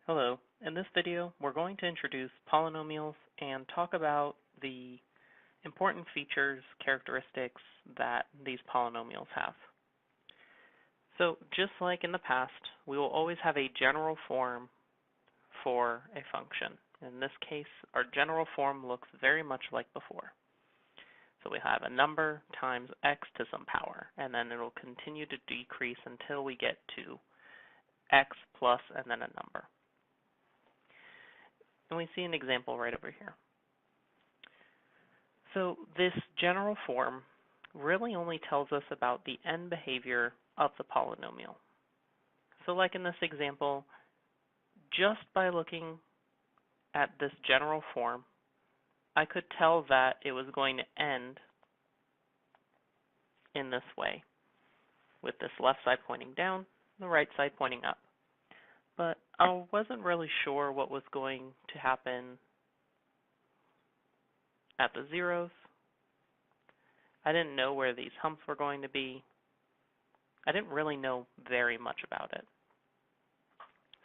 Hello. In this video, we're going to introduce polynomials and talk about the important features, characteristics that these polynomials have. So just like in the past, we will always have a general form for a function. In this case, our general form looks very much like before. So we have a number times x to some power, and then it will continue to decrease until we get to x plus and then a number. And we see an example right over here. So this general form really only tells us about the end behavior of the polynomial. So like in this example, just by looking at this general form, I could tell that it was going to end in this way, with this left side pointing down, the right side pointing up. But I wasn't really sure what was going to happen at the zeros. I didn't know where these humps were going to be. I didn't really know very much about it.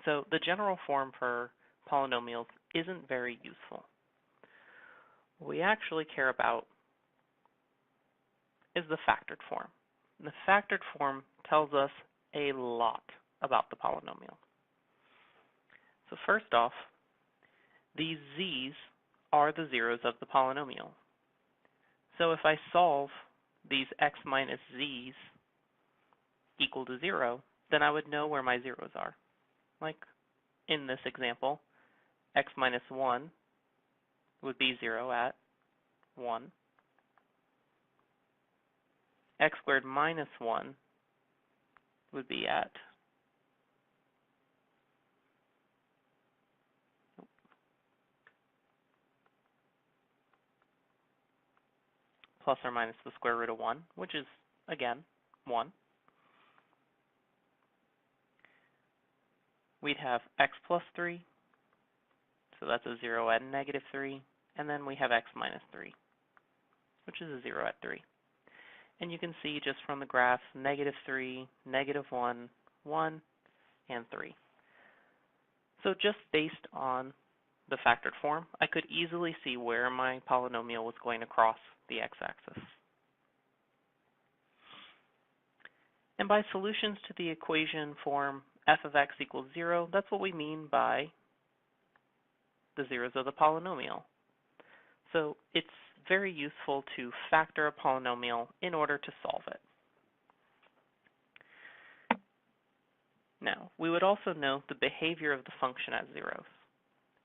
So the general form for polynomials isn't very useful. What we actually care about is the factored form. And the factored form tells us a lot about the polynomial. So first off, these z's are the zeros of the polynomial. So if I solve these x minus z's equal to 0, then I would know where my zeros are. Like in this example, x minus 1 would be 0 at 1. X squared minus 1 would be at plus or minus the square root of 1, which is, again, 1. We'd have x plus 3, so that's a 0 at negative 3, and then we have x minus 3, which is a 0 at 3. And you can see just from the graph, negative 3, negative 1, 1, and 3. So just based on the factored form, I could easily see where my polynomial was going to cross the x-axis. And by solutions to the equation form f of x equals 0, that's what we mean by the zeros of the polynomial. So it's very useful to factor a polynomial in order to solve it. Now, we would also note the behavior of the function at zeros,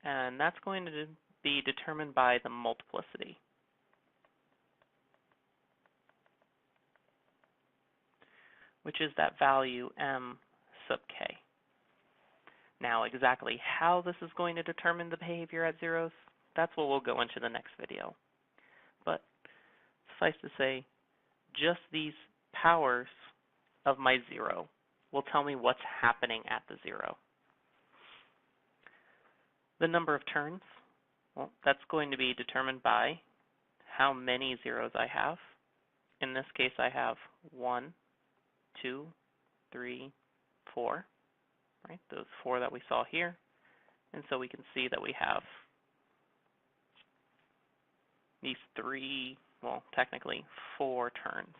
and that's going to be determined by the multiplicity. Which is that value m sub k. Now, exactly how this is going to determine the behavior at zeros, that's what we'll go into the next video. But suffice to say, just these powers of my 0 will tell me what's happening at the 0. The number of turns, well, that's going to be determined by how many zeros I have. In this case, I have 1, 2, 3, 4, right? Those 4 that we saw here. And so we can see that we have these 3, well, technically 4 turns.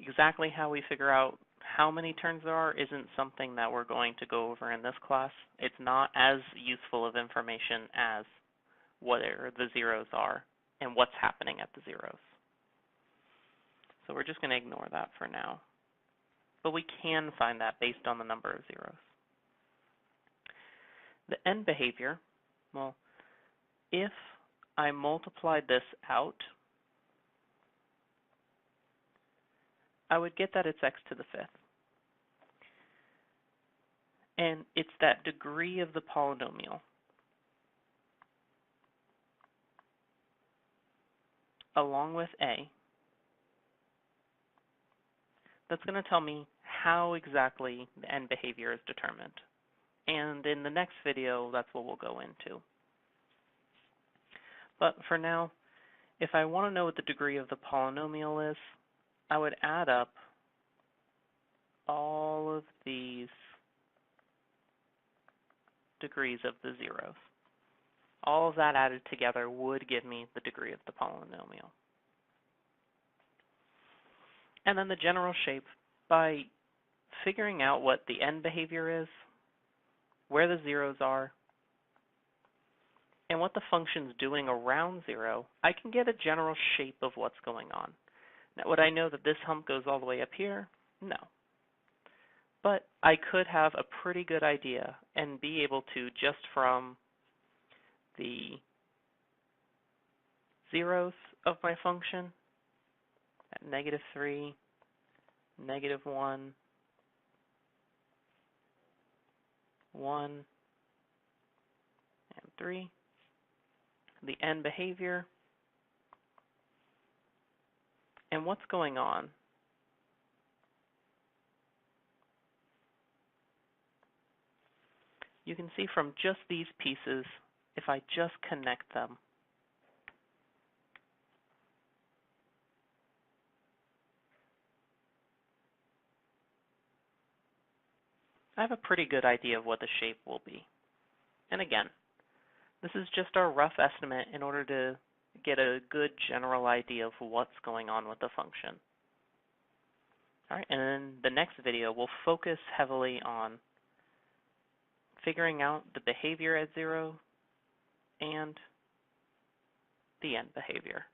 Exactly how we figure out how many turns there are isn't something that we're going to go over in this class. It's not as useful of information as what the zeros are and what's happening at the zeros. So we're just going to ignore that for now. But we can find that based on the number of zeros. The end behavior, well, if I multiplied this out, I would get that it's x to the 5th. And it's that degree of the polynomial along with a that's going to tell me how exactly the end behavior is determined. And in the next video, that's what we'll go into. But for now, if I want to know what the degree of the polynomial is, I would add up all of these degrees of the zeros. All of that added together would give me the degree of the polynomial. And then the general shape, by figuring out what the end behavior is, where the zeros are, and what the function's doing around 0, I can get a general shape of what's going on. Now, would I know that this hump goes all the way up here? No. But I could have a pretty good idea and be able to, just from the zeros of my function, at -3, -1, 1, and 3, the end behavior, and what's going on. You can see from just these pieces, if I just connect them, I have a pretty good idea of what the shape will be. And again, this is just our rough estimate in order to get a good general idea of what's going on with the function. All right, and in the next video, we'll focus heavily on figuring out the behavior at 0 and the end behavior.